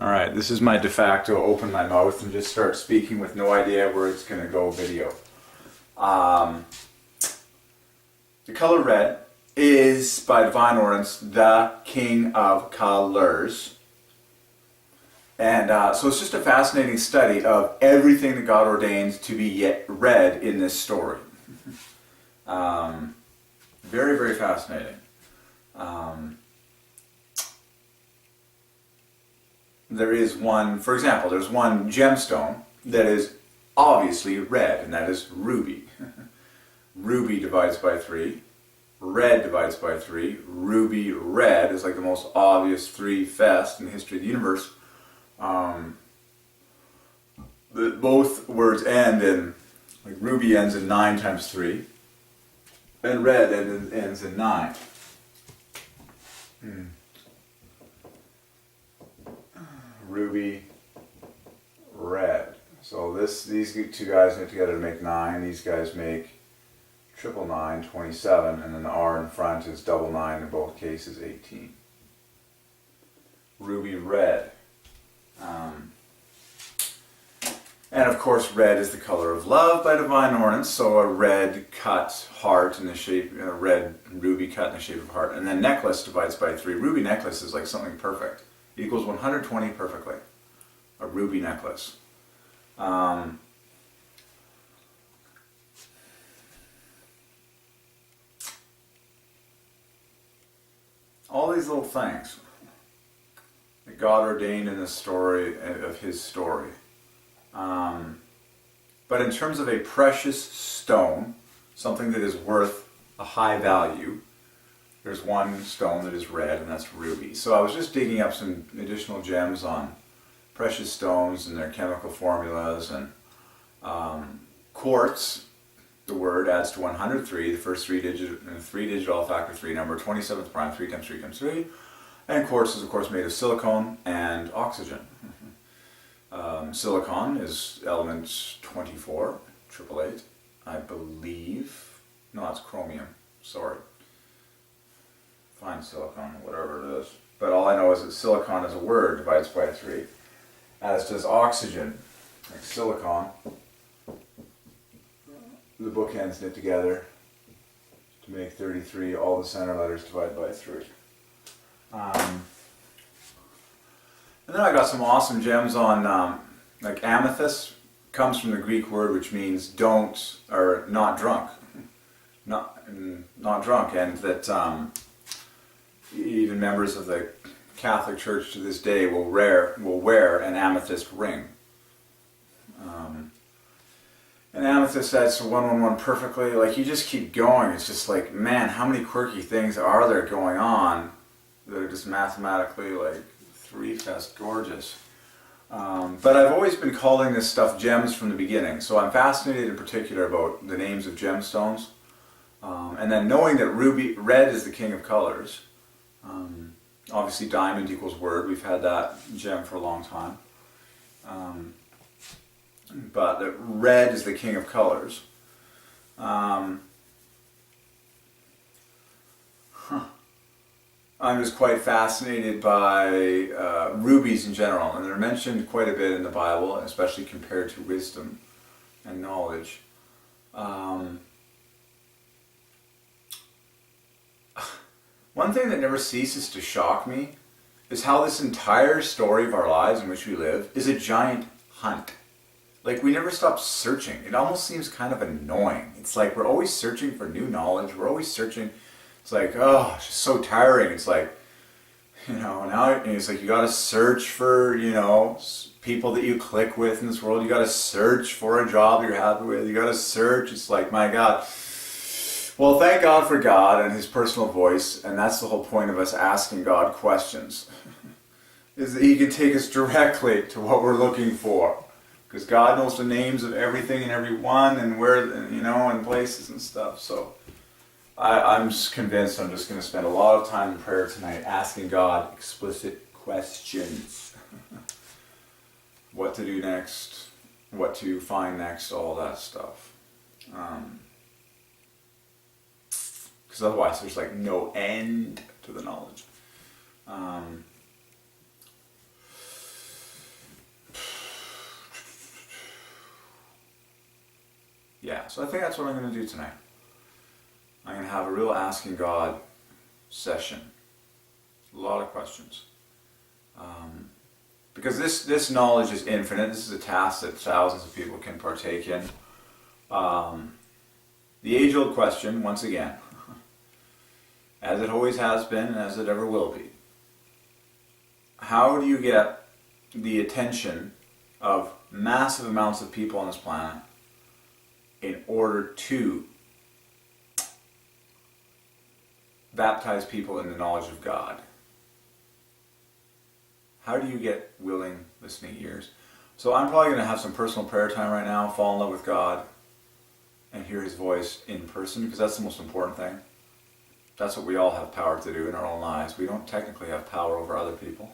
Alright, this is my de facto open my mouth and just start speaking with no idea where it's going to go video. The color red is, by Divine Ordinance, the king of colors. And so it's just a fascinating study of everything that God ordained to be read in this story. Very, very fascinating. There is one, for example, there's one gemstone that is obviously red, and that is ruby. Ruby divides by 3. Red divides by 3. Ruby red is like the most obvious 3 fest in the history of the universe. Both words end in, like ruby ends in 9 times 3, and red ends in 9. Ruby, red. So these two guys get together to make 9. These guys make 999, 27, and then the R in front is 99, in both cases 18. Ruby red. And of course red is the color of love by Divine Ordinance, so a red cut heart in the shape, a red ruby cut in the shape of a heart. And then necklace divides by 3. Ruby necklace is like something perfect. It equals 120 perfectly. A ruby necklace. All these little things that God ordained in the story of His story. But in terms of a precious stone, something that is worth a high value, there's one stone that is red, and that's ruby. So I was just digging up some additional gems on precious stones and their chemical formulas, and quartz, the word adds to 103, the first 3-digit all-factor 3 number, 27th prime, 3 times 3 times 3. And quartz is of course made of silicon and oxygen. Silicon is element 24, 888, I believe. No, that's chromium, sorry. Fine silicon, whatever it is. But all I know is that silicon as a word divides by 3, as does oxygen. Like silicon, the bookends knit together to make 33, all the center letters divide by 3. And then I got some awesome gems on, like amethyst comes from the Greek word which means don't, or not drunk. Not drunk, and that even members of the Catholic Church to this day will wear an amethyst ring. And amethyst adds to 111 perfectly. Like, you just keep going. It's just like, man, how many quirky things are there going on that are just mathematically like 3-fest gorgeous. But I've always been calling this stuff gems from the beginning. So I'm fascinated in particular about the names of gemstones. And then knowing that red is the king of colors. Obviously diamond equals word. We've had that gem for a long time. But that red is the king of colors. I'm just quite fascinated by rubies in general, and they're mentioned quite a bit in the Bible, especially compared to wisdom and knowledge. One thing that never ceases to shock me is how this entire story of our lives in which we live is a giant hunt. Like, we never stop searching. It almost seems kind of annoying. It's like we're always searching for new knowledge. We're always searching. It's like, oh, it's just so tiring. It's like, now it's like you got to search for, people that you click with in this world. You got to search for a job you're happy with. You got to search. It's like, my God. Well, thank God for God and His personal voice, and that's the whole point of us asking God questions, is that He can take us directly to what we're looking for, because God knows the names of everything and everyone, and where, and places and stuff. So I'm just convinced I'm just going to spend a lot of time in prayer tonight asking God explicit questions. What to do next, what to find next, all that stuff. Because otherwise there's like no end to the knowledge. yeah, so I think that's what I'm going to do tonight. I'm going to have a real asking God session. A lot of questions. Because this knowledge is infinite. This is a task that thousands of people can partake in. The age-old question, once again, as it always has been and as it ever will be, how do you get the attention of massive amounts of people on this planet in order to baptize people in the knowledge of God? How do you get willing, listening ears? So I'm probably going to have some personal prayer time right now, fall in love with God, and hear His voice in person, because that's the most important thing. That's what we all have power to do in our own lives. We don't technically have power over other people.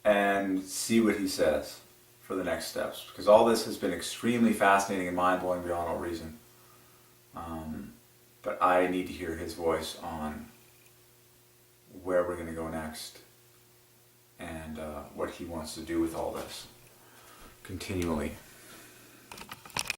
And see what He says for the next steps, because all this has been extremely fascinating and mind-blowing beyond all reason. But I need to hear His voice on where we're going to go next, and what He wants to do with all this continually.